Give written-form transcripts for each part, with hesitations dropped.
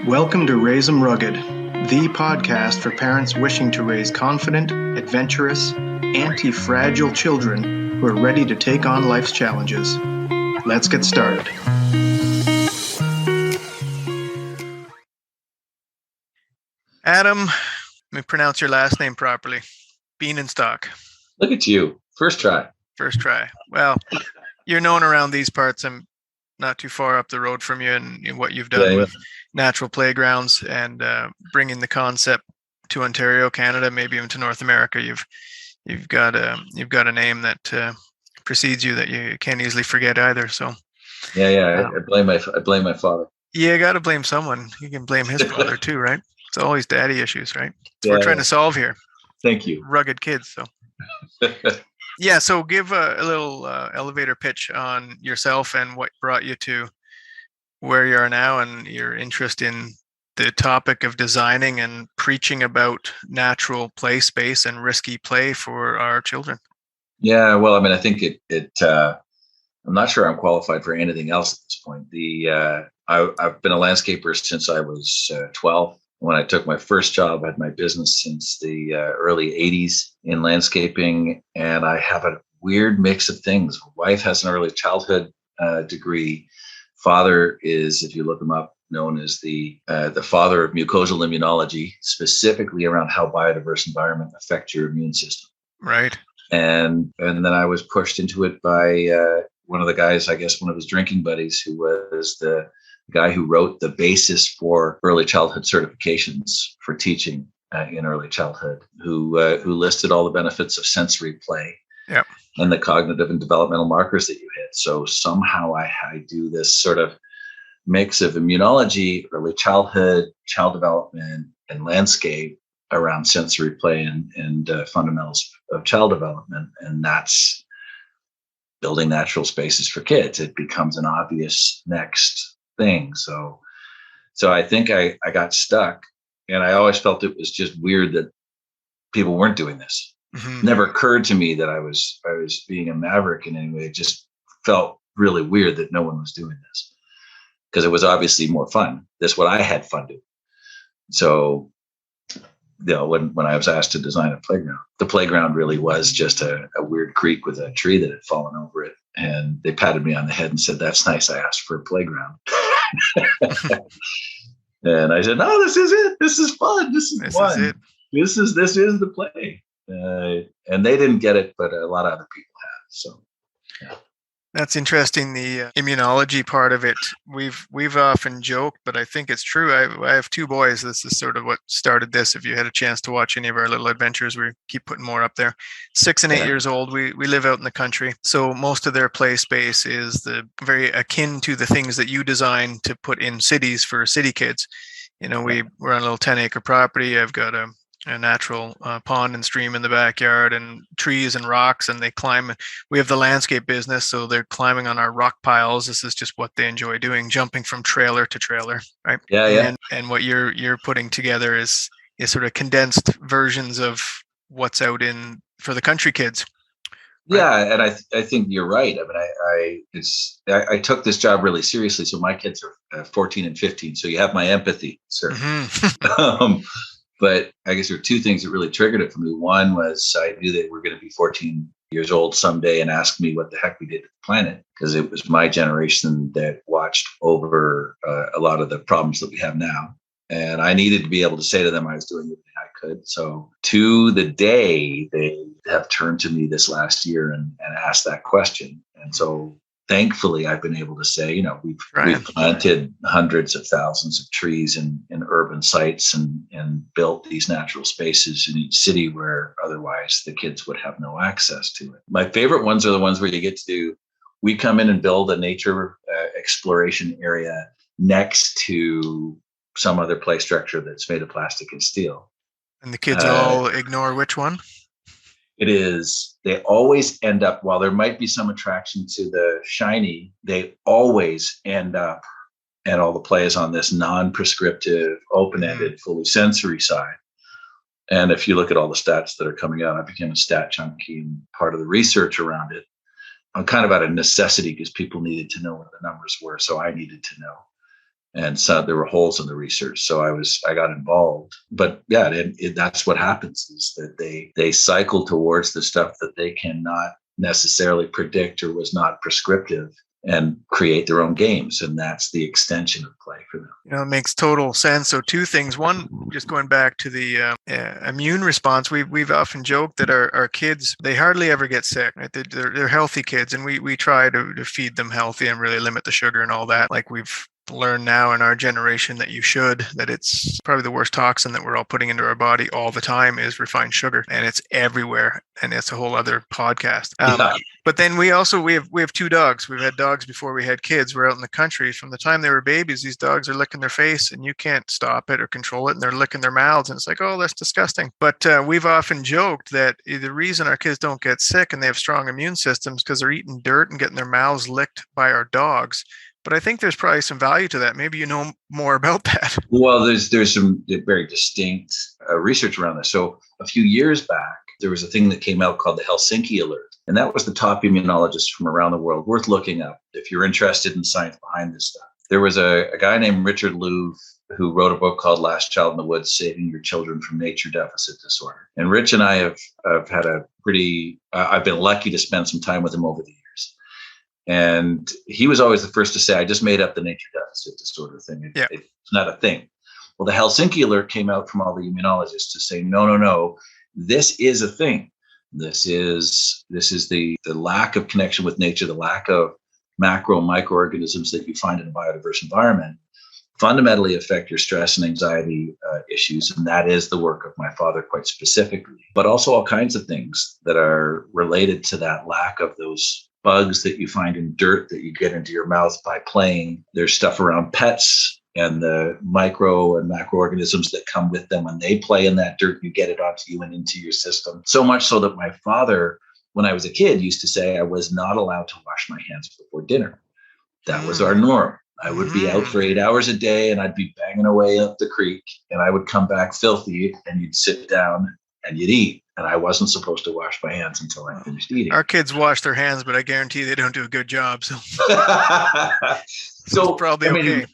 Welcome to Raise 'em Rugged, the podcast for parents wishing to raise confident, adventurous, anti-fragile children who are ready to take on life's challenges. Let's get started. Adam, let me pronounce your last name properly. Bienenstock. Look at you. First try. First try. Well, you're known around these parts. I'm not too far up the road from you and what you've done with natural playgrounds and bringing the concept to Ontario, Canada, maybe even to North America. You've got a name that precedes you that you can't easily forget either. So I blame my father. Yeah, got to blame someone. You can blame his father too, right? It's always daddy issues, right? So we're trying to solve here. Thank you. Rugged kids. So yeah, so give a little elevator pitch on yourself and what brought you to where you are now and your interest in the topic of designing and preaching about natural play space and risky play for our children. Yeah, well, I mean, I think I'm not sure I'm qualified for anything else at this point. I've been a landscaper since I was 12. When I took my first job, I had my business since the early 80s in landscaping, and I have a weird mix of things. My wife has an early childhood degree. Father is, if you look him up, known as the father of mucosal immunology, specifically around how biodiverse environment affect your immune system. Right. And then I was pushed into it by one of the guys, I guess one of his drinking buddies, who was the guy who wrote the basis for early childhood certifications for teaching in early childhood, who listed all the benefits of sensory play and the cognitive and developmental markers that you hit. So somehow I do this sort of mix of immunology, early childhood, child development, and landscape around sensory play and fundamentals of child development. And that's building natural spaces for kids. It becomes an obvious next thing. So I think I got stuck, and I always felt it was just weird that people weren't doing this. Mm-hmm. Never occurred to me that I was being a maverick in any way. It just felt really weird that no one was doing this, because it was obviously more fun. That's what I had fun doing. So, when I was asked to design a playground, the playground really was just a weird creek with a tree that had fallen over it. And they patted me on the head and said, "That's nice. I asked for a playground." And I said, "No, this is it. This is fun. This is fun. This is the play." And they didn't get it, but a lot of other people have. So, yeah. That's interesting. The immunology part of it, we've often joked, but I think it's true. I have two boys. This is sort of what started this. If you had a chance to watch any of our little adventures, we keep putting more up there. 6 and 8 years old. We live out in the country, so most of their play space is very akin to the things that you design to put in cities for city kids. We're on a little 10-acre property. I've got a natural pond and stream in the backyard and trees and rocks, and they climb. We have the landscape business, so they're climbing on our rock piles. This is just what they enjoy doing, jumping from trailer to trailer, right? Yeah. And what you're putting together is sort of condensed versions of what's out for the country kids. Right? Yeah, and I think you're right. I mean, I took this job really seriously. So my kids are 14 and 15. So you have my empathy, sir. Mm-hmm. But I guess there were two things that really triggered it for me. One was I knew they were going to be 14 years old someday and ask me what the heck we did to the planet, because it was my generation that watched over a lot of the problems that we have now. And I needed to be able to say to them I was doing everything I could. So to the day, they have turned to me this last year and asked that question. And so thankfully, I've been able to say, we've planted hundreds of thousands of trees in urban sites and built these natural spaces in each city where otherwise the kids would have no access to it. My favorite ones are the ones where we come in and build a nature exploration area next to some other play structure that's made of plastic and steel. And the kids all ignore which one? It is, they always end up, while there might be some attraction to the shiny, they always end up, and all the play is on this non-prescriptive, open-ended, fully sensory side. And if you look at all the stats that are coming out, I became a stat junkie and part of the research around it. I'm kind of out of necessity because people needed to know what the numbers were, so I needed to know. And so there were holes in the research. So I got involved. But yeah, that's what happens, is that they cycle towards the stuff that they cannot necessarily predict or was not prescriptive, and create their own games. And that's the extension of play for them. It makes total sense. So two things. One, just going back to the immune response, we've often joked that our kids, they hardly ever get sick. Right? They're healthy kids, and we try to feed them healthy and really limit the sugar and all that. Like we've learn now in our generation that that it's probably the worst toxin that we're all putting into our body all the time is refined sugar, and it's everywhere, and it's a whole other podcast. But then we have two dogs. We've had dogs before we had kids. We're out in the country. From the time they were babies, these dogs are licking their face, and you can't stop it or control it, and they're licking their mouths, and it's like, oh, that's disgusting. But we've often joked that the reason our kids don't get sick and they have strong immune systems because they're eating dirt and getting their mouths licked by our dogs. But I think there's probably some value to that. Maybe you know more about that. Well, there's some very distinct research around this. So a few years back, there was a thing that came out called the Helsinki Alert. And that was the top immunologists from around the world, worth looking up if you're interested in science behind this stuff. There was a guy named Richard Louv who wrote a book called Last Child in the Woods, Saving Your Children from Nature Deficit Disorder. And Rich and I have had I've been lucky to spend some time with him over the years. And he was always the first to say, I just made up the nature deficit disorder thing. It's not a thing. Well, the Helsinki Alert came out from all the immunologists to say, no, this is a thing. This is the lack of connection with nature, the lack of macro and microorganisms that you find in a biodiverse environment fundamentally affect your stress and anxiety issues. And that is the work of my father quite specifically, but also all kinds of things that are related to that lack of those bugs that you find in dirt that you get into your mouth by playing. There's stuff around pets and the micro and macroorganisms that come with them when they play in that dirt. You get it onto you and into your system. So much so that my father, when I was a kid, used to say I was not allowed to wash my hands before dinner. That was our norm. I would be out for 8 hours a day, and I'd be banging away up the creek, and I would come back filthy, and you'd sit down and you'd eat. And I wasn't supposed to wash my hands until I finished eating. Our kids wash their hands, but I guarantee they don't do a good job. So, so probably okay.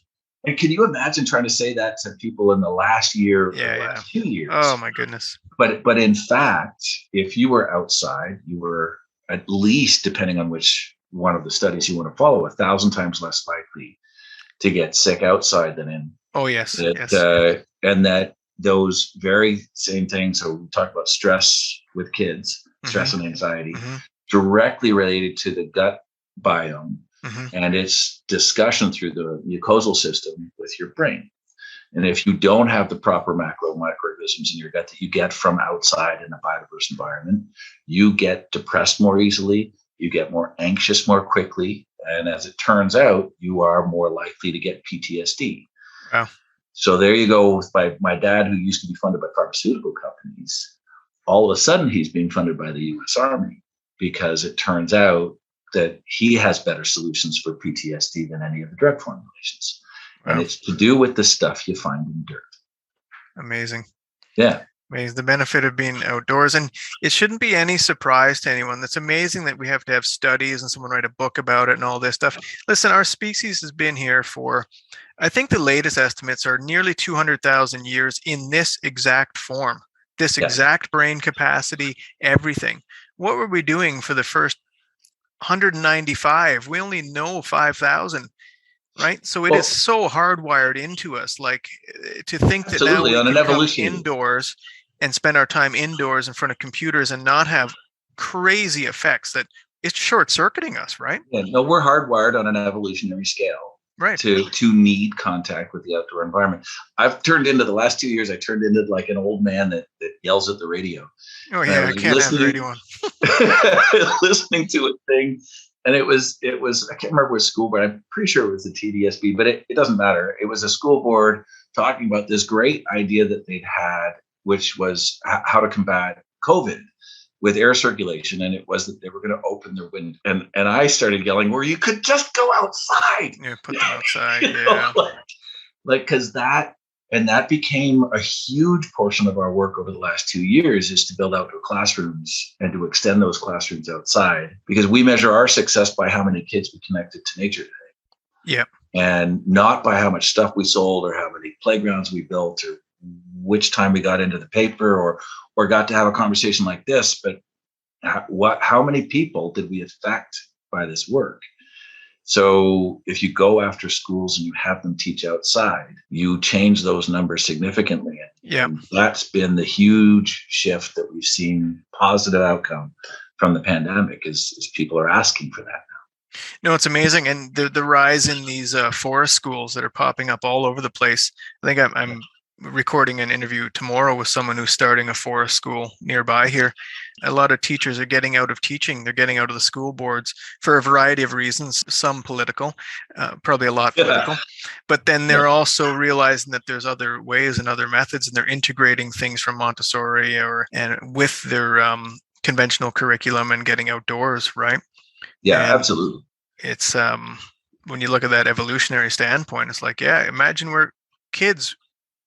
And can you imagine trying to say that to people in the last year, or the last 2 years? Oh my goodness. But in fact, if you were outside, you were at least, depending on which one of the studies you want to follow, 1,000 times less likely to get sick outside than in. Oh yes. And that those very same things. So we talk about stress with kids, stress and anxiety, directly related to the gut biome and its discussion through the mucosal system with your brain. And if you don't have the proper macro and microorganisms in your gut that you get from outside in a biodiverse environment, you get depressed more easily, you get more anxious more quickly, and as it turns out, you are more likely to get PTSD. Wow. So there you go with my dad, who used to be funded by pharmaceutical companies. All of a sudden, he's being funded by the U.S. Army because it turns out that he has better solutions for PTSD than any of the drug formulations. Wow. And it's to do with the stuff you find in dirt. Amazing. Yeah. Amazing. The benefit of being outdoors. And it shouldn't be any surprise to anyone. It's amazing that we have to have studies and someone write a book about it and all this stuff. Listen, our species has been here for, I think the latest estimates are nearly 200,000 years in this exact form, this exact brain capacity, everything. What were we doing for the first 195? We only know 5,000. Right. So it is so hardwired into us, like to think that now we can come indoors and spend our time indoors in front of computers and not have crazy effects, that it's short circuiting us. Right. Yeah, no, we're hardwired on an evolutionary scale. Right. To need contact with the outdoor environment. I've turned into the last 2 years, I turned into like an old man that yells at the radio. Oh yeah, I can't have the radio on. Listening to a thing. And it was, I can't remember which school, but I'm pretty sure it was the TDSB, but it doesn't matter. It was a school board talking about this great idea that they'd had, which was how to combat COVID with air circulation. And it was that they were going to open their window. And I started yelling, where you could just go outside. Yeah, put them outside. Yeah. Because that became a huge portion of our work over the last 2 years, is to build outdoor classrooms and to extend those classrooms outside, because we measure our success by how many kids we connected to nature today. Yeah. And not by how much stuff we sold or how many playgrounds we built or which time we got into the paper or got to have a conversation like this, but how many people did we affect by this work? So if you go after schools and you have them teach outside, you change those numbers significantly. Yeah. And that's been the huge shift that we've seen, positive outcome from the pandemic is people are asking for that now. No, it's amazing. And the rise in these forest schools that are popping up all over the place. I think I'm recording an interview tomorrow with someone who's starting a forest school nearby here. A lot of teachers are getting out of teaching. They're getting out of the school boards for a variety of reasons, some political, probably a lot political. But then they're also realizing that there's other ways and other methods, and they're integrating things from Montessori and with their conventional curriculum and getting outdoors, right? Yeah, And absolutely. it's when you look at that evolutionary standpoint, it's like, yeah, imagine where kids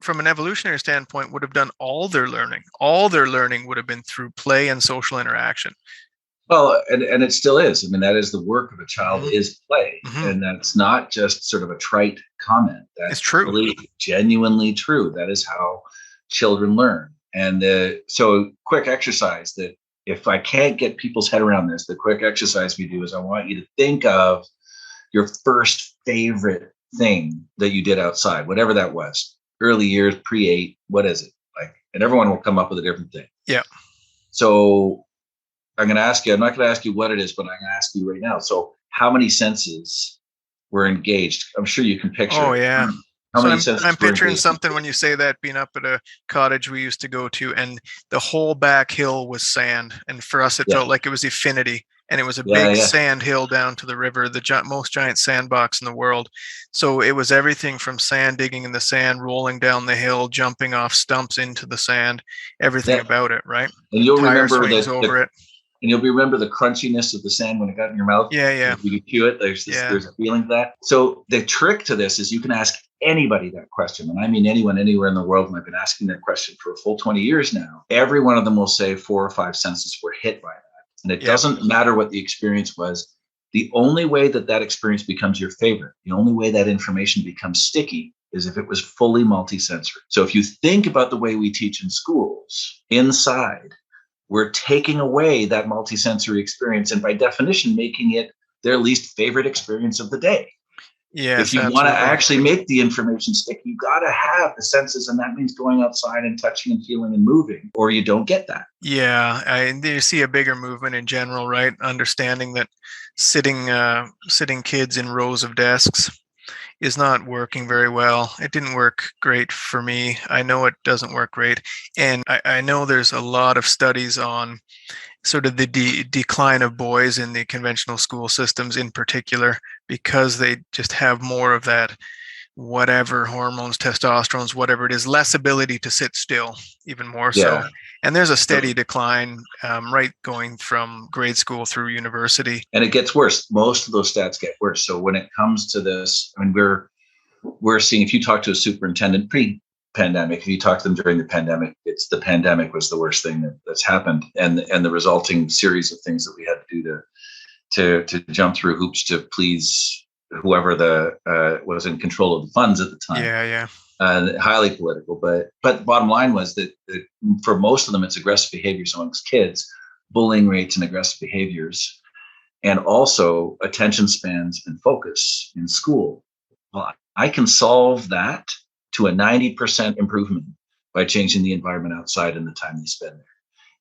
from an evolutionary standpoint would have done all their learning. All their learning would have been through play and social interaction. Well, and it still is. I mean, that is the work of a child is play. Mm-hmm. And that's not just sort of a trite comment. That's It's true. really genuinely true. That is how children learn. And so quick exercise that if I can't get people's head around this, the quick exercise we do is I want you to think of your first favorite thing that you did outside, whatever that was. Early years, pre-8, what is it? Like, and everyone will come up with a different thing. Yeah. So I'm going to ask you, I'm not going to ask you what it is, but I'm going to ask you right now. So how many senses were engaged? I'm sure you can picture. Oh, yeah. How many senses I'm picturing engaged? something when you say that, being up at a cottage we used to go to, and the whole back hill was sand. And for us, it felt like it was infinity. And it was a big sand hill down to the river, the most giant sandbox in the world. So it was everything from sand, digging in the sand, rolling down the hill, jumping off stumps into the sand, everything about it, right? And you'll Tire remember swings over it. And you'll remember the crunchiness of the sand when it got in your mouth. Yeah. You can chew it. There's a feeling to that. So the trick to this is you can ask anybody that question. And I mean anyone, anywhere in the world. And I've been asking that question for a full 20 years now. Every one of them will say 4 or 5 senses were hit by that. And it doesn't matter what the experience was. The only way that experience becomes your favorite, the only way that information becomes sticky is if it was fully multisensory. So if you think about the way we teach in schools, inside, we're taking away that multisensory experience and by definition, making it their least favorite experience of the day. Yes, if you want to actually make the information stick, you got to have the senses, and that means going outside and touching and feeling and moving, or you don't get that. Yeah, you see a bigger movement in general, right? Understanding that sitting kids in rows of desks is not working very well. It didn't work great for me. I know it doesn't work great. And I know there's a lot of studies on sort of the decline of boys in the conventional school systems in particular, because they just have more of that, whatever hormones, testosterone, whatever it is, less ability to sit still, even more so. And there's a steady decline, right, going from grade school through university. And it gets worse. Most of those stats get worse. So when it comes to this, I mean, we're seeing, if you talk to a superintendent pre-pandemic, if you talk to them during the pandemic, it's the pandemic was the worst thing that's happened, and the resulting series of things that we had to do to jump through hoops to please whoever was in control of the funds at the time. Highly political, but bottom line was that for most of them, it's aggressive behaviors amongst kids, bullying rates and aggressive behaviors, and also attention spans and focus in school. Well, I can solve that to a 90% improvement by changing the environment outside and the time they spend there.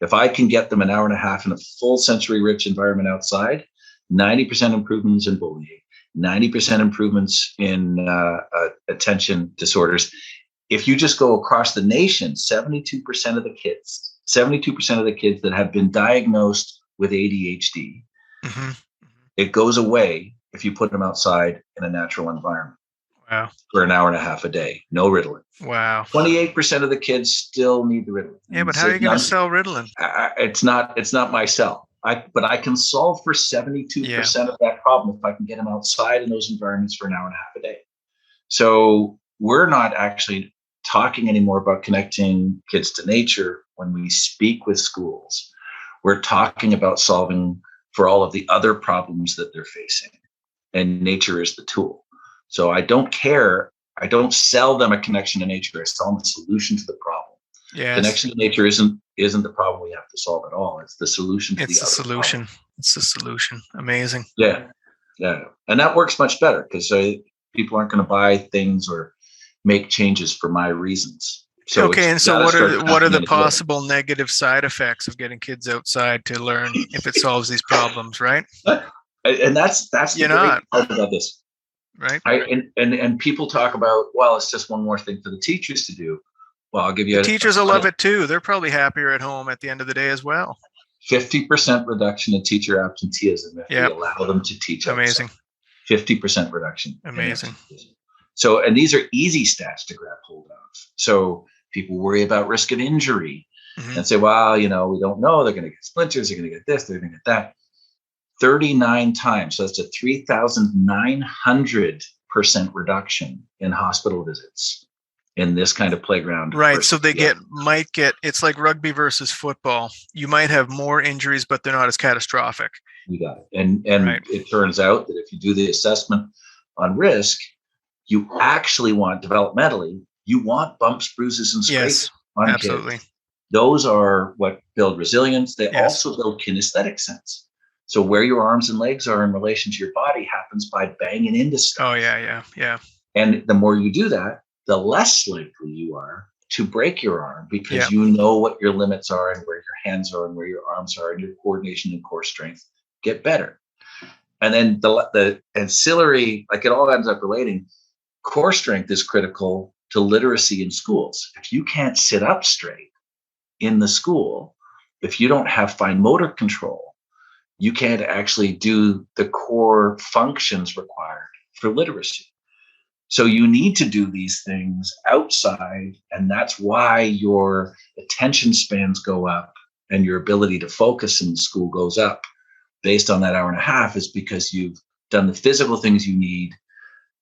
If I can get them an hour and a half in a full sensory rich environment outside, 90% improvements in bullying, 90% improvements in attention disorders. If you just go across the nation, 72% of the kids that have been diagnosed with ADHD, it goes away if you put them outside in a natural environment. Wow. For an hour and a half a day, no Ritalin. Wow. 28% of the kids still need the Ritalin. Yeah, but how are you going to sell Ritalin? It's not my sell. But I can solve for 72% of that problem if I can get them outside in those environments for an hour and a half a day. So we're not actually talking anymore about connecting kids to nature when we speak with schools. We're talking about solving for all of the other problems that they're facing. And nature is the tool. So I don't care. I don't sell them a connection to nature. I sell them a solution to the problem. Yes. Connection to nature isn't the problem we have to solve at all. It's the solution to It's the the other solution. problem. It's the solution. Amazing. Yeah. And that works much better because people aren't going to buy things or make changes for my reasons. So okay, and so what are the possible negative side effects of getting kids outside to learn if it solves these problems, right? And that's the great part about this. Right. And people talk about, well, it's just one more thing for the teachers to do. Well, I'll give you the teachers will love it too. They're probably happier at home at the end of the day as well. 50% reduction in teacher absenteeism if we allow them to teach. Amazing. Outside. 50% reduction. Amazing. So, and these are easy stats to grab hold of. So people worry about risk of injury and say, well, we don't know. They're going to get splinters. They're going to get this. They're going to get that. 39 times. So that's a 3,900% reduction in hospital visits in this kind of playground. Right. So they might get, it's like rugby versus football. You might have more injuries, but they're not as catastrophic. You got it. And it turns out that if you do the assessment on risk, you actually want developmentally, you want bumps, bruises, and scrapes on absolutely. Kids. Those are what build resilience. They also build kinesthetic sense. So where your arms and legs are in relation to your body happens by banging into stuff. Oh, yeah. And the more you do that, the less likely you are to break your arm because you know what your limits are and where your hands are and where your arms are, and your coordination and core strength get better. And then the ancillary, like it all ends up relating. Core strength is critical to literacy in schools. If you can't sit up straight in the school, if you don't have fine motor control, you can't actually do the core functions required for literacy. So you need to do these things outside, and that's why your attention spans go up and your ability to focus in school goes up based on that hour and a half, is because you've done the physical things you need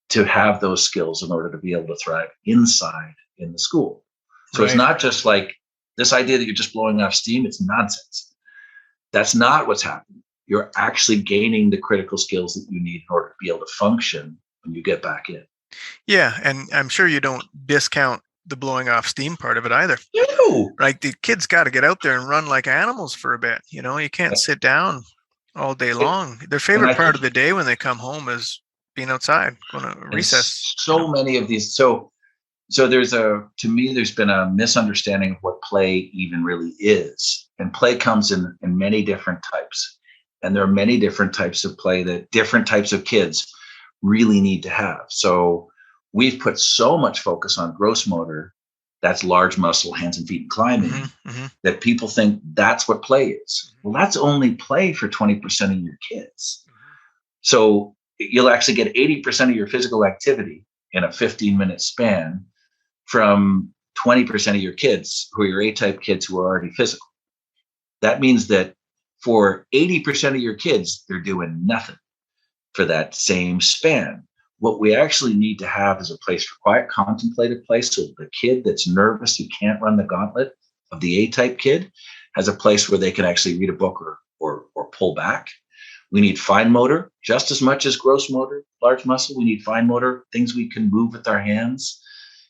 to have those skills in order to be able to thrive inside in the school. So it's not just like this idea that you're just blowing off steam. It's nonsense. That's not what's happening. You're actually gaining the critical skills that you need in order to be able to function when you get back in. Yeah, and I'm sure you don't discount the blowing off steam part of it either. No. Like the kids got to get out there and run like animals for a bit. You can't sit down all day long. Their favorite part of the day when they come home is being outside, going to recess. So many of these. So there's to me, there's been a misunderstanding of what play even really is. And play comes in many different types. And there are many different types of play that different types of kids really need to have. So we've put so much focus on gross motor, that's large muscle, hands and feet and climbing, that people think that's what play is. Well, that's only play for 20% of your kids. So you'll actually get 80% of your physical activity in a 15-minute span from 20% of your kids who are your A-type kids who are already physical. That means that for 80% of your kids, they're doing nothing for that same span. What we actually need to have is a place for quiet, contemplative play. So the kid that's nervous, who can't run the gauntlet of the A-type kid, has a place where they can actually read a book or pull back. We need fine motor just as much as gross motor, large muscle. We need fine motor, things we can move with our hands.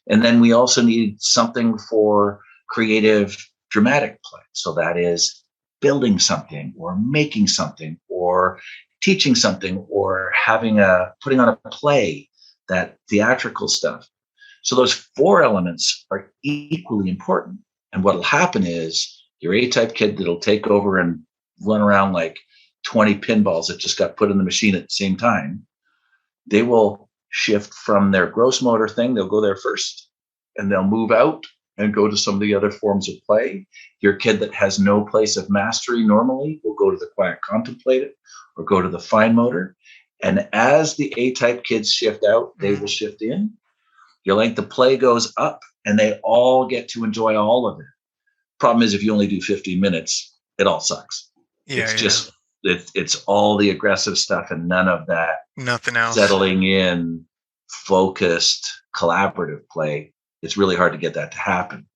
And then we also need something for creative, dramatic play. So that is building something or making something or teaching something or putting on a play, that theatrical stuff. So those four elements are equally important. And what'll happen is your A-type kid that'll take over and run around like 20 pinballs that just got put in the machine at the same time, they will shift from their gross motor thing. They'll go there first and they'll move out and go to some of the other forms of play. Your kid that has no place of mastery normally will go to the quiet contemplative or go to the fine motor. And as the A-type kids shift out, they will shift in. Your length of play goes up and they all get to enjoy all of it. Problem is, if you only do 15 minutes, it all sucks. It's all the aggressive stuff and none of that. Nothing else. Settling in, focused, collaborative play. It's really hard to get that to happen.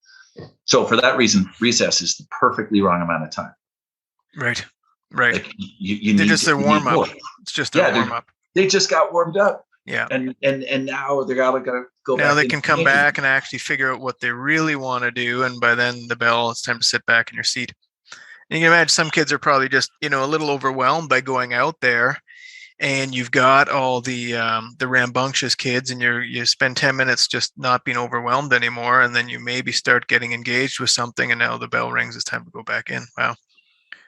So for that reason, recess is the perfectly wrong amount of time. Right. Like you they're just their warm up. It's just their warm up. They just got warmed up. Yeah. And now they're got to go Now back they into can come training. back and actually figure out what they really want to do. And by then the bell, it's time to sit back in your seat. And you can imagine some kids are probably just, a little overwhelmed by going out there, and you've got all the rambunctious kids, and you spend 10 minutes just not being overwhelmed anymore, and then you maybe start getting engaged with something, and now the bell rings, it's time to go back in. Wow.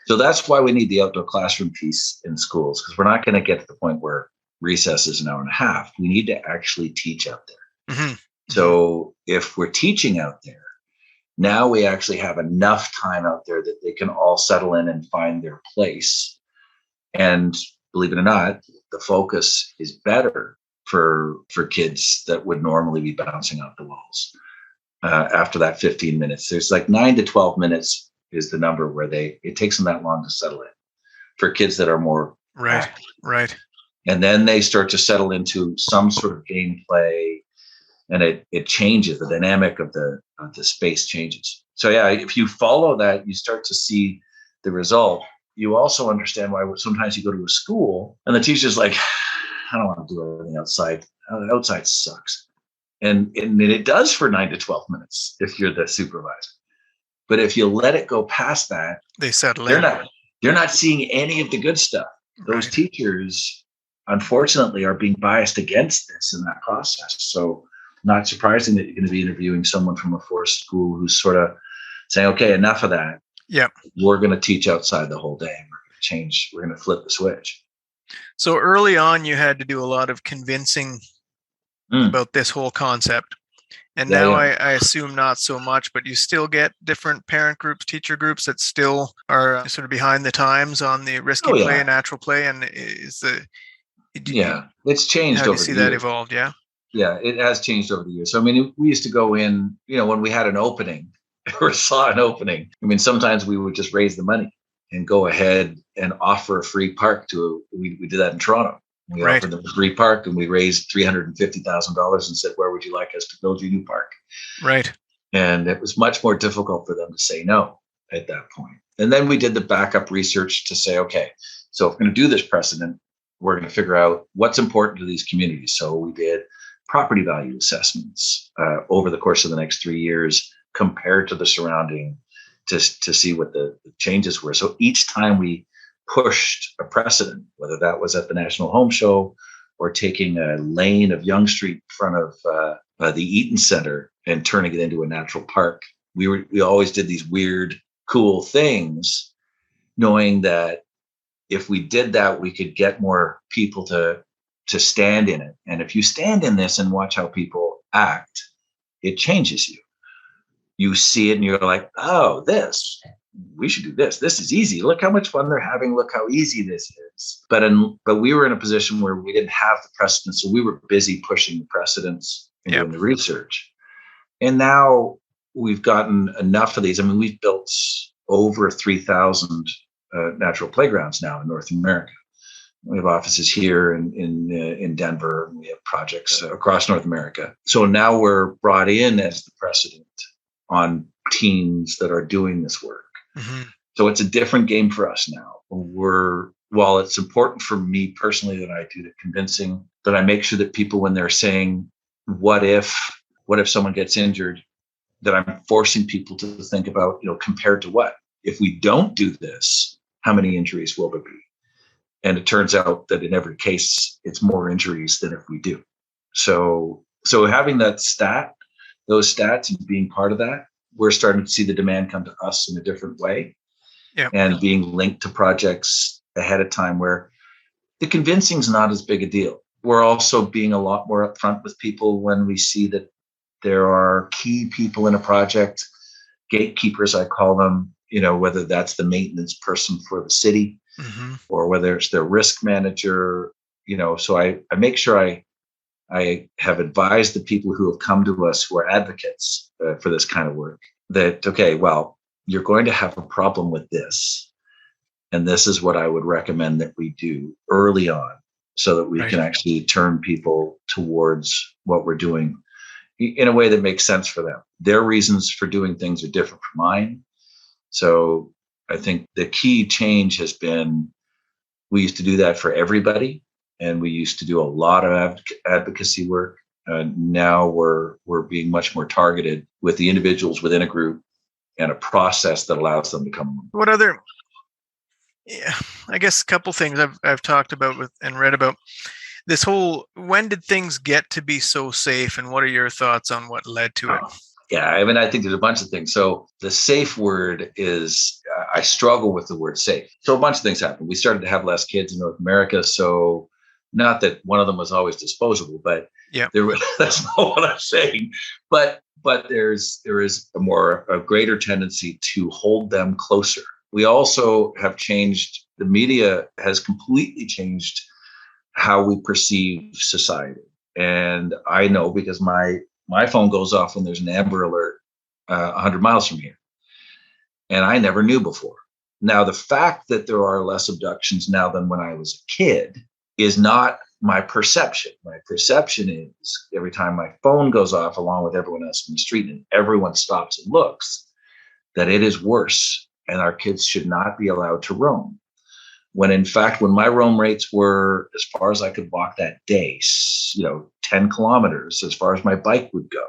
So that's why we need the outdoor classroom piece in schools, because we're not going to get to the point where recess is an hour and a half. We need to actually teach out there. Mm-hmm. So if we're teaching out there, now we actually have enough time out there that they can all settle in and find their place. And believe it or not, the focus is better for kids that would normally be bouncing off the walls after that 15 minutes. There's like 9 to 12 minutes is the number where it takes them that long to settle in for kids that are more Right, active. right. And then they start to settle into some sort of gameplay, and it changes. The dynamic of the space changes. So yeah, if you follow that, you start to see the result. You also understand why sometimes you go to a school and the teacher's like, I don't want to do anything outside. Outside sucks. And it does for 9 to 12 minutes if you're the supervisor. But if you let it go past that, they settle in. They're not seeing any of the good stuff. Those Right. Teachers, unfortunately, are being biased against this in that process. So not surprising that you're going to be interviewing someone from a forest school who's sort of saying, okay, enough of that. Yep. We're going to teach outside the whole day. We're going to change. We're going to flip the switch. So early on, you had to do a lot of convincing about this whole concept. And now I assume not so much, but you still get different parent groups, teacher groups that still are sort of behind the times on the risky play, natural play. And it's changed. How do over you see the that years. evolved? Yeah. Yeah, it has changed over the years. So, I mean, we used to go in, when we had an opening or saw an opening, I mean, sometimes we would just raise the money and go ahead and offer a free park we did that in Toronto. We offered them a free park, and we raised $350,000 and said, where would you like us to build your new park? Right. And it was much more difficult for them to say no at that point. And then we did the backup research to say, okay, so if we're going to do this precedent, we're going to figure out what's important to these communities. So we did property value assessments over the course of the next 3 years compared to the surrounding to see what the changes were. So each time we pushed a precedent, whether that was at the National Home Show or taking a lane of Yonge Street in front of the Eaton Center and turning it into a natural park, we always did these weird, cool things, knowing that if we did that, we could get more people to stand in it. And if you stand in this and watch how people act, it changes you. You see it and you're like, oh, we should do this. This is easy. Look how much fun they're having. Look how easy this is. But we were in a position where we didn't have the precedent. So we were busy pushing the precedents and doing the research. And now we've gotten enough of these. I mean, we've built over 3,000 natural playgrounds now in North America. We have offices here in Denver, and we have projects across North America. So now we're brought in as the precedent on teams that are doing this work. Mm-hmm. So it's a different game for us now. While it's important for me personally that I do the convincing, that I make sure that people, when they're saying, what if someone gets injured, that I'm forcing people to think about, compared to what? If we don't do this, how many injuries will there be? And it turns out that in every case, it's more injuries than if we do. So having those stats and being part of that, we're starting to see the demand come to us in a different way. Yep. And being linked to projects ahead of time where the convincing is not as big a deal. We're also being a lot more upfront with people when we see that there are key people in a project, gatekeepers, I call them, whether that's the maintenance person for the city, mm-hmm. or whether it's their risk manager, so I make sure I have advised the people who have come to us who are advocates for this kind of work that, okay, well, you're going to have a problem with this. And this is what I would recommend that we do early on so that we can actually turn people towards what we're doing in a way that makes sense for them. Their reasons for doing things are different from mine. So I think the key change has been, we used to do that for everybody. and we used to do a lot of advocacy work. Now we're being much more targeted with the individuals within a group and a process that allows them to come. What other? Yeah, I guess a couple things I've talked about with and read about this whole. When did things get to be so safe, and what are your thoughts on what led to it? Yeah, I mean, I think there's a bunch of things. So the safe word is, I struggle with the word safe. So a bunch of things happened. We started to have less kids in North America. So not that one of them was always disposable, but yeah, that's not what I'm saying. But there is a greater tendency to hold them closer. We also have changed. The media has completely changed how we perceive society. And I know because my phone goes off when there's an Amber Alert 100 miles from here. And I never knew before. Now, the fact that there are less abductions now than when I was a kid is not my perception. My perception is every time my phone goes off, along with everyone else in the street, and everyone stops and looks, that it is worse and our kids should not be allowed to roam. When in fact, when my roam rates were as far as I could walk that day, 10 kilometers, as far as my bike would go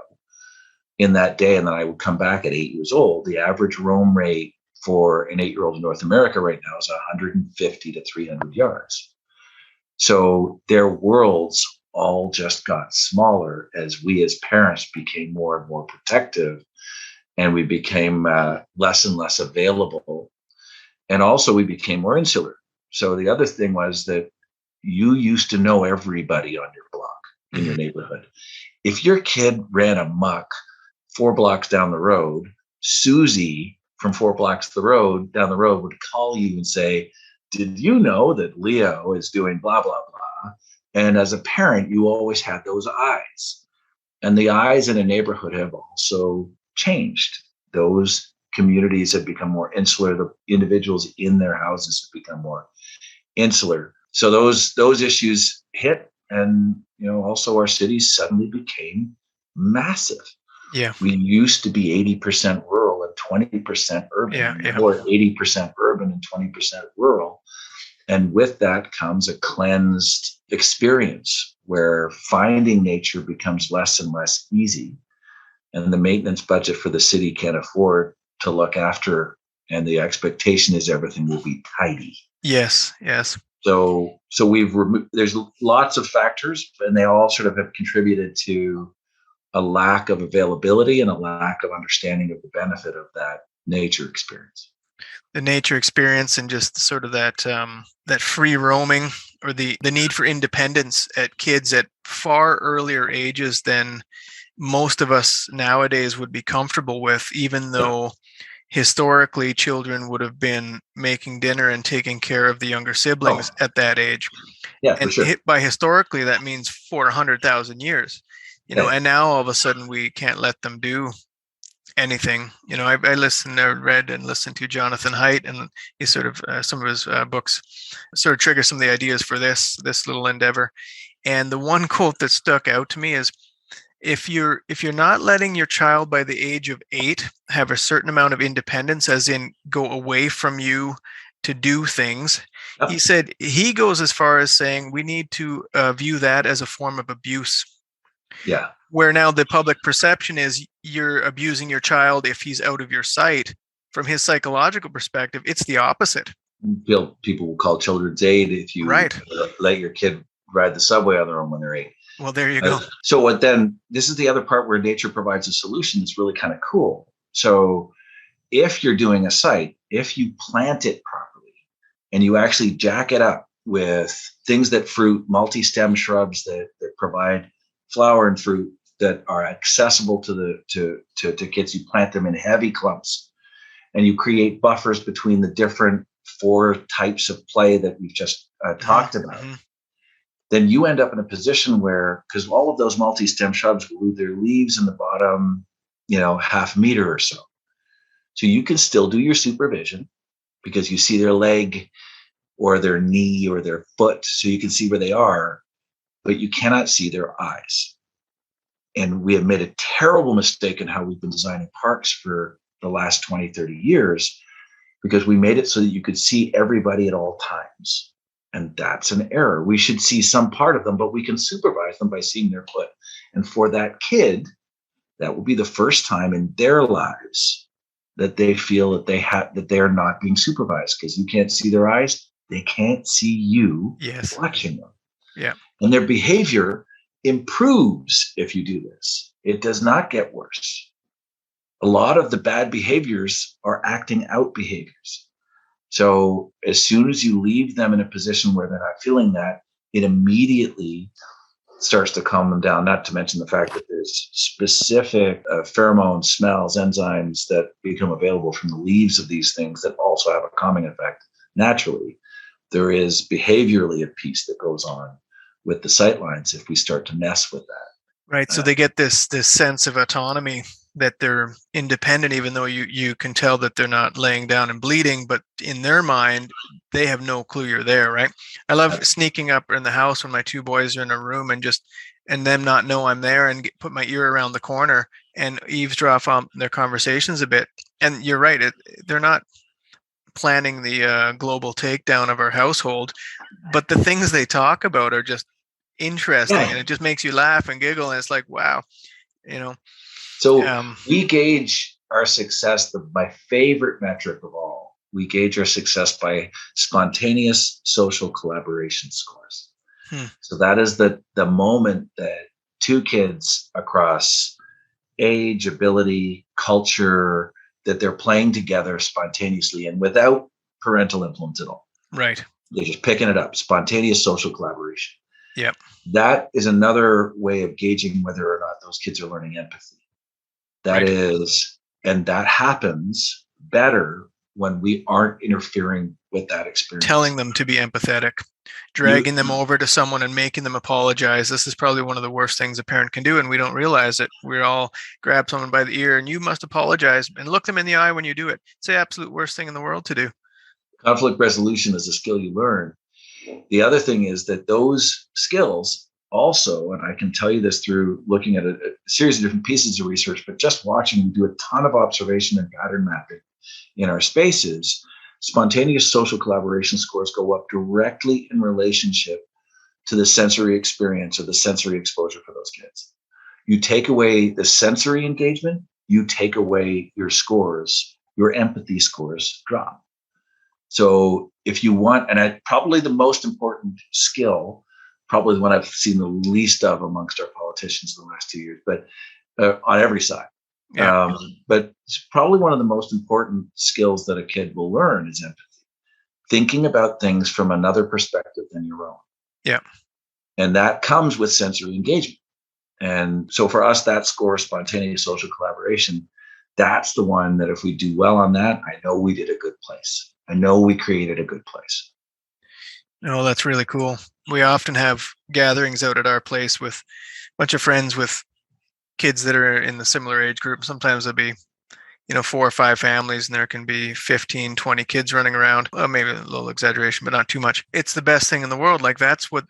in that day, and then I would come back at 8 years old, the average roam rate for an 8-year-old in North America right now is 150 to 300 yards. So their worlds all just got smaller as we as parents became more and more protective, and we became less and less available. And also we became more insular. So the other thing was that you used to know everybody on your block, in your neighborhood. If your kid ran amok 4 blocks down the road, Susie from 4 blocks down the road would call you and say, did you know that Leo is doing blah, blah, blah? And as a parent, you always had those eyes. And the eyes in a neighborhood have also changed. Those communities have become more insular. The individuals in their houses have become more insular. So those issues hit, and also our cities suddenly became massive. Yeah, we used to be 80% rural and 20% urban. Yeah. Or 80% urban and 20% rural. And with that comes a cleansed experience where finding nature becomes less and less easy, and the maintenance budget for the city can't afford to look after, and the expectation is everything will be tidy. Yes. So we've removed, there's lots of factors, and they all sort of have contributed to a lack of availability and a lack of understanding of the benefit of that nature experience. The nature experience and just sort of that free roaming, or the need for independence at kids at far earlier ages than most of us nowadays would be comfortable with, even though historically children would have been making dinner and taking care of the younger siblings at that age. Yeah, and for sure. By historically, that means 400,000 years, and now all of a sudden we can't let them do anything. I read and listened to Jonathan Haidt, and he sort of some of his books sort of trigger some of the ideas for this little endeavor. And the one quote that stuck out to me is, if you're not letting your child by the age of 8 have a certain amount of independence, as in go away from you to do things, he said, he goes as far as saying we need to view that as a form of abuse. Yeah. Where now the public perception is you're abusing your child if he's out of your sight. From his psychological perspective, it's the opposite. People will call children's aid if you let your kid ride the subway on their own when they're 8. Well, there you go. So this is the other part where nature provides a solution that's really kind of cool. So if you're doing a site, if you plant it properly and you actually jack it up with things that fruit, multi-stem shrubs that provide flower and fruit that are accessible to kids, you plant them in heavy clumps, and you create buffers between the different 4 types of play that we've just talked about. Then you end up in a position where, because all of those multi-stem shrubs will lose their leaves in the bottom, half meter or so. So you can still do your supervision because you see their leg or their knee or their foot, so you can see where they are, but you cannot see their eyes. And we have made a terrible mistake in how we've been designing parks for the last 20, 30 years, because we made it so that you could see everybody at all times. And that's an error. We should see some part of them, but we can supervise them by seeing their foot. And for that kid, that will be the first time in their lives that they feel that they're not being supervised, because you can't see their eyes. They can't see you watching them. Yeah. And their behavior improves if you do this. It does not get worse. A lot of the bad behaviors are acting out behaviors. So as soon as you leave them in a position where they're not feeling that, it immediately starts to calm them down, not to mention the fact that there's specific pheromones, smells, enzymes that become available from the leaves of these things that also have a calming effect naturally. There is behaviorally a piece that goes on with the sightlines if we start to mess with that. Right. So they get this sense of autonomy, that they're independent, even though you can tell that they're not laying down and bleeding, but in their mind, they have no clue you're there, right? I love sneaking up in the house when my two boys are in a room and them not know I'm there, and put my ear around the corner and eavesdrop on their conversations a bit. And you're right, they're not planning the global takedown of our household, but the things they talk about are just interesting, and it just makes you laugh and giggle, and it's like, wow, So we gauge our success, my favorite metric of all, we gauge our success by spontaneous social collaboration scores. So that is the moment that two kids across age, ability, culture, that they're playing together spontaneously and without parental influence at all. Right. They're just picking it up, spontaneous social collaboration. Yep. That is another way of gauging whether or not those kids are learning empathy. That is, and that happens better when we aren't interfering with that experience. Telling them to be empathetic, dragging them over to someone and making them apologize. This is probably one of the worst things a parent can do, and we don't realize it. We all grab someone by the ear and you must apologize, and look them in the eye when you do it. It's the absolute worst thing in the world to do. Conflict resolution is a skill you learn. The other thing is that those skills also, and I can tell you this through looking at a series of different pieces of research, but just watching, we do a ton of observation and pattern mapping in our spaces. Spontaneous social collaboration scores go up directly in relationship to the sensory experience or the sensory exposure for those kids. You take away the sensory engagement, you take away your scores, your empathy scores drop. So if you want, and probably the most important skill, probably the one I've seen the least of amongst our politicians in the last 2 years, but on every side. Yeah. But it's probably one of the most important skills that a kid will learn is empathy. Thinking about things from another perspective than your own. Yeah. And that comes with sensory engagement. And so for us, that score, spontaneous social collaboration, that's the one that if we do well on that, I know we did a good place. I know we created a good place. Oh, that's really cool. We often have gatherings out at our place with a bunch of friends with kids that are in the similar age group. Sometimes there'll be, 4 or 5 families, and there can be 15, 20 kids running around. Well, maybe a little exaggeration, but not too much. It's the best thing in the world. Like, that's what,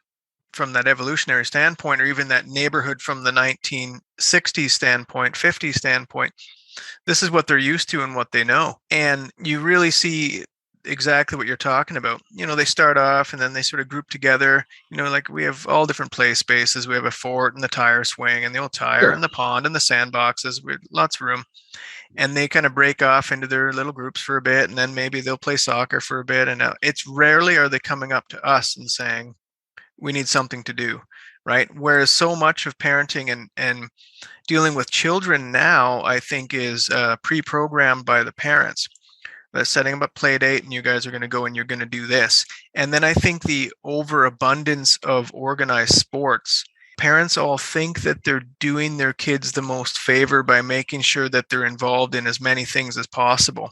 from that evolutionary standpoint, or even that neighborhood from the 1960s standpoint, 50s standpoint, this is what they're used to and what they know. And you really see exactly what you're talking about. They start off and then they sort of group together, like we have all different play spaces. We have a fort and the tire swing and the old tire and the pond and the sandboxes with lots of room. And they kind of break off into their little groups for a bit, and then maybe they'll play soccer for a bit. And it's rarely are they coming up to us and saying, we need something to do, right? Whereas so much of parenting and dealing with children now, I think, is pre-programmed by the parents. That's setting up a play date, and you guys are going to go and you're going to do this. And then I think the overabundance of organized sports, parents all think that they're doing their kids the most favor by making sure that they're involved in as many things as possible.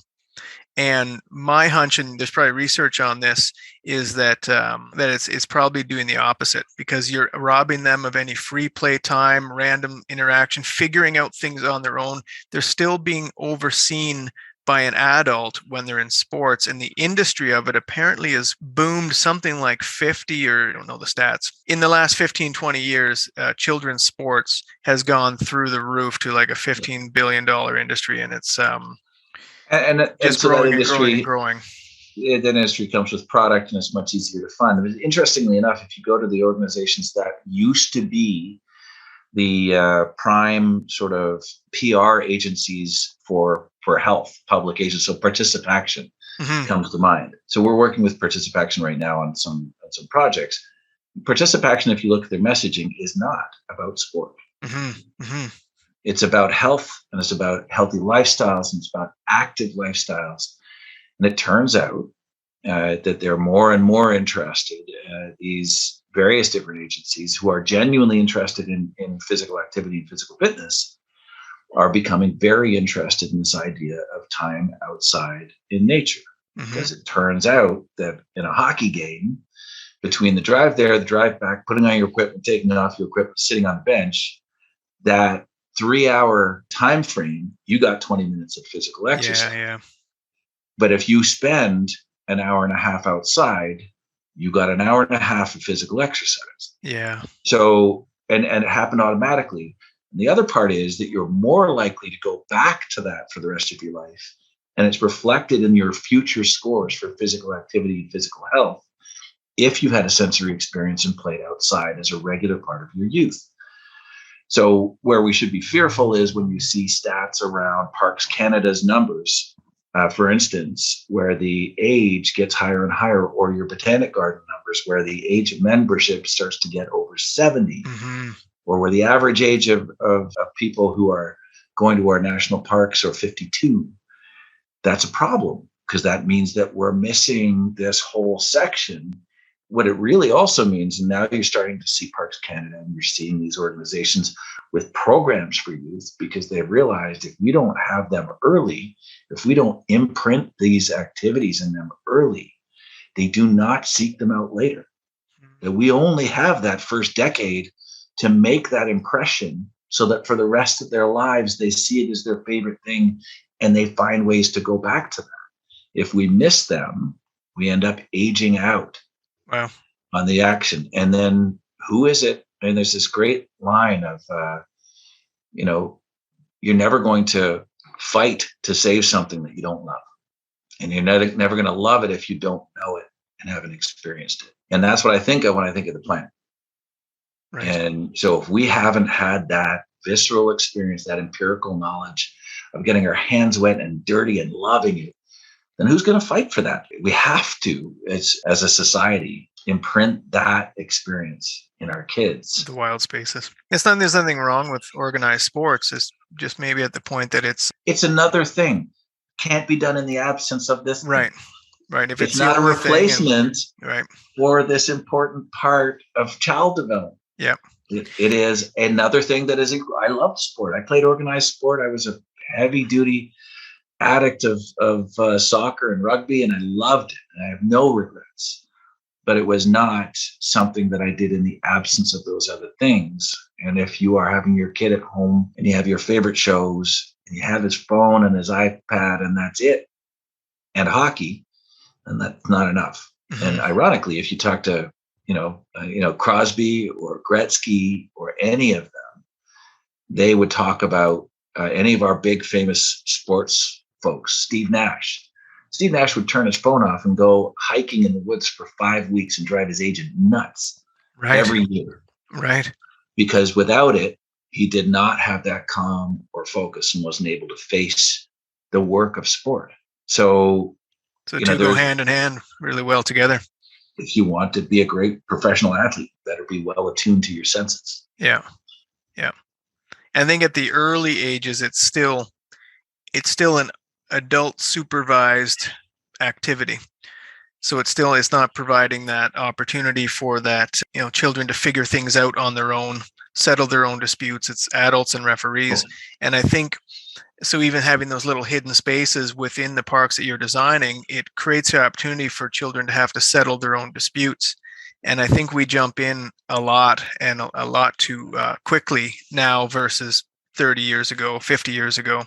And my hunch, and there's probably research on this, is that it's probably doing the opposite, because you're robbing them of any free play time, random interaction, figuring out things on their own. They're still being overseen by an adult when they're in sports, and the industry of it apparently has boomed something like 50, or I don't know the stats. In the last 15, 20 years, children's sports has gone through the roof to like a $15 billion industry, and it's and just so growing that industry, and growing and growing. then industry comes with product, and it's much easier to fund. But interestingly enough, if you go to the organizations that used to be the prime sort of PR agencies for health publications, so Participaction comes to mind. So we're working with Participaction right now on some projects. Participaction, if you look at their messaging, is not about sport. It's about health, and it's about healthy lifestyles, and it's about active lifestyles. And it turns out that they're more and more interested, these various different agencies who are genuinely interested in physical activity and physical fitness are becoming very interested in this idea of time outside in nature. Because it turns out that in a hockey game, between the drive there, the drive back, putting on your equipment, taking off your equipment, sitting on the bench, that 3-hour time frame, you got 20 minutes of physical exercise. Yeah. But if you spend an hour and a half outside, you got an hour and a half of physical exercise. Yeah. So, and it happened automatically. And the other part is that you're more likely to go back to that for the rest of your life. And it's reflected in your future scores for physical activity and physical health if you had a sensory experience and played outside as a regular part of your youth. So where we should be fearful is when you see stats around Parks Canada's numbers, for instance, where the age gets higher and higher, or your Botanic Garden numbers, where the age of membership starts to get over 70, or where the average age of people who are going to our national parks are 52. That's a problem, because that means that we're missing this whole section. What it really also means, and now you're starting to see Parks Canada, and you're seeing these organizations with programs for youth, because they've realized if we don't have them early, if we don't imprint these activities in them early, they do not seek them out later. That we only have that first decade to make that impression, so that for the rest of their lives, they see it as their favorite thing, and they find ways to go back to that. If we miss them, we end up aging out. Wow. On the action. And then who is it? And there's this great line of, you're never going to fight to save something that you don't love. And you're never going to love it if you don't know it and haven't experienced it. And that's what I think of when I think of the planet. Right. And so if we haven't had that visceral experience, that empirical knowledge of getting our hands wet and dirty and loving it, then who's going to fight for that? We have to, as a society, imprint that experience in our kids. The wild spaces. There's nothing wrong with organized sports. It's just maybe at the point that it's another thing. Can't be done in the absence of this. Right. Right. If it's not a replacement for this important part of child development. Yeah. It is another thing that is. I loved sport. I played organized sport. I was a heavy duty addict of soccer and rugby, and I loved it. And I have no regrets. But it was not something that I did in the absence of those other things. And if you are having your kid at home and you have your favorite shows and you have his phone and his iPad and that's it, and hockey, then that's not enough. And ironically, if you talk to Crosby or Gretzky or any of them, they would talk about any of our big famous sports folks. Steve Nash would turn his phone off and go hiking in the woods for 5 weeks and drive his agent nuts every year. Right. Because without it, he did not have that calm or focus and wasn't able to face the work of sport. So two go hand in hand really well together. If you want to be a great professional athlete, you better be well attuned to your senses. Yeah. Yeah. I think at the early ages, it's still an adult supervised activity. So it's not providing that opportunity for that, children to figure things out on their own, settle their own disputes. It's adults and referees. And I think, so even having those little hidden spaces within the parks that you're designing, it creates the opportunity for children to have to settle their own disputes. And I think we jump in a lot too quickly now versus 30 years ago, 50 years ago.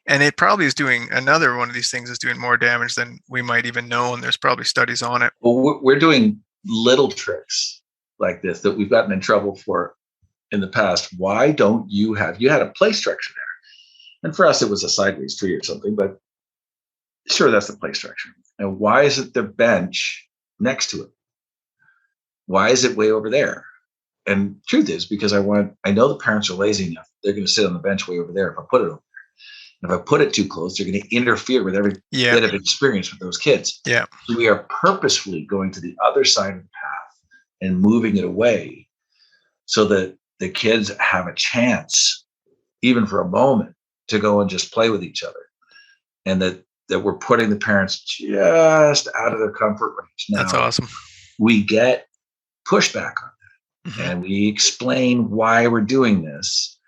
And it probably is doing, another one of these things is doing more damage than we might even know. And there's probably studies on it. Well, we're doing little tricks like this that we've gotten in trouble for in the past. Why don't you had a play structure there? And for us, it was a sideways tree or something, but Sure, that's the play structure. And why is it the bench next to it? Why is it way over there? And truth is, because I know the parents are lazy enough. They're going to sit on the bench way over there if I put it over there. And if I put it too close, they're going to interfere with every bit of experience with those kids. Yeah. So we are purposefully going to the other side of the path and moving it away so that the kids have a chance, even for a moment, to go and just play with each other. And that we're putting the parents just out of their comfort range. Now, that's awesome. We get pushback on that. Mm-hmm. And we explain why we're doing this.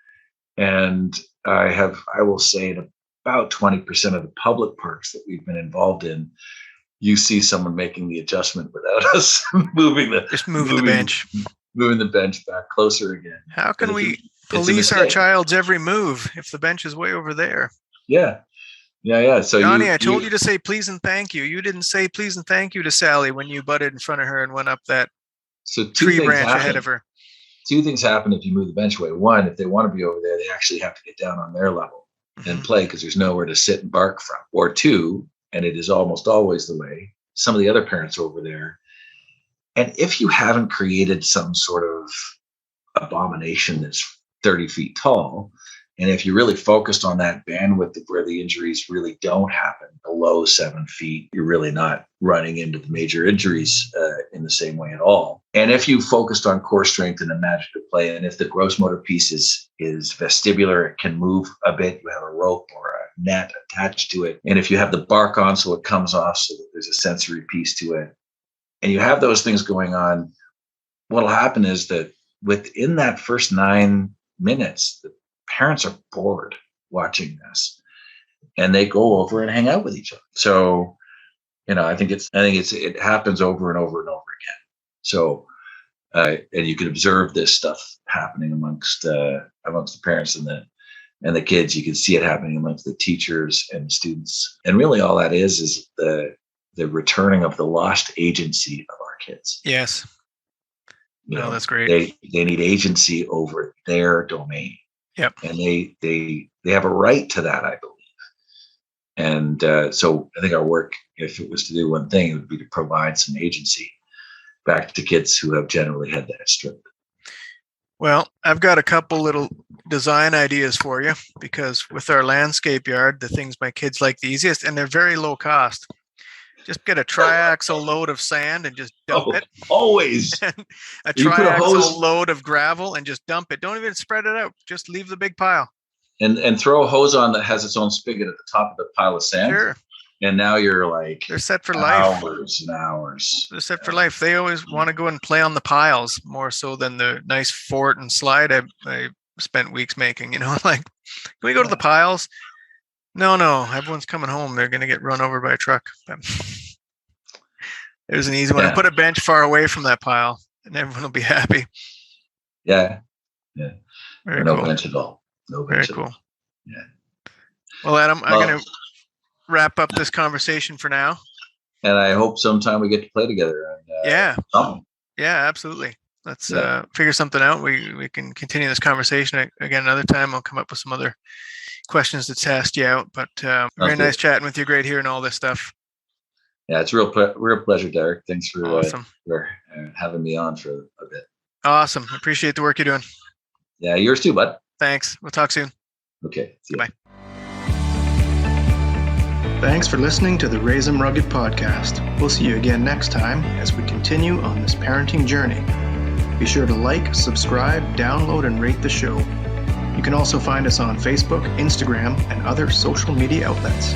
And I will say in about 20% of the public parks that we've been involved in, you see someone making the adjustment without us moving the bench back closer again. How can we police our child's every move if the bench is way over there? Yeah. So Johnny, I told you to say please and thank you. You didn't say please and thank you to Sally when you butted in front of her and went up that tree branch ahead of her. Two things happen if you move the bench away. One, if they want to be over there, they actually have to get down on their level and play because there's nowhere to sit and bark from. Or two, and it is almost always the way, some of the other parents are over there. And if you haven't created some sort of abomination that's 30 feet tall, and if you really focused on that bandwidth of where the injuries really don't happen below 7 feet, you're really not running into the major injuries in the same way at all. And if you focused on core strength and imaginative play, and if the gross motor piece is vestibular, it can move a bit, you have a rope or a net attached to it. And if you have the bark on so it comes off so that there's a sensory piece to it, and you have those things going on, what'll happen is that within that first 9 minutes, the parents are bored watching this and they go over and hang out with each other. So, I think it happens over and over and over again. So, and you can observe this stuff happening amongst the parents and the kids. You can see it happening amongst the teachers and the students. And really all that is the returning of the lost agency of our kids. Yes. That's great. They need agency over their domain. Yep. And they have a right to that, I believe. And so I think our work, if it was to do one thing, it would be to provide some agency back to kids who have generally had that stripped. Well, I've got a couple little design ideas for you, because with our landscape yard, the things my kids like the easiest, and they're very low cost. Just get a triaxle load of sand and just dump it. Always. A triaxle load of gravel and just dump it. Don't even spread it out. Just leave the big pile. And throw a hose on that has its own spigot at the top of the pile of sand. Sure. And now you're like, they're set for life. Hours and hours. They're set for life. They always want to go and play on the piles more so than the nice fort and slide I spent weeks making. Like, can we go to the piles? No, everyone's coming home. They're going to get run over by a truck. There's an easy one. Yeah. Put a bench far away from that pile, and everyone will be happy. Yeah. Very no cool. bench at all. No bench Very cool. All. Yeah. Well, Adam, I'm going to wrap up this conversation for now. And I hope sometime we get to play together. And, Yeah, absolutely. Let's figure something out. We can continue this conversation again another time. I'll come up with some other questions to test you out, but very nice chatting with you. Great hearing all this stuff. Yeah, it's real pleasure, Derek. Thanks for having me on for a bit. Awesome. Appreciate the work you're doing. Yeah, yours too, bud. Thanks. We'll talk soon. Okay. Bye. Thanks for listening to the Raise 'em Rugged podcast. We'll see you again next time as we continue on this parenting journey. Be sure to like, subscribe, download, and rate the show. You can also find us on Facebook, Instagram, and other social media outlets.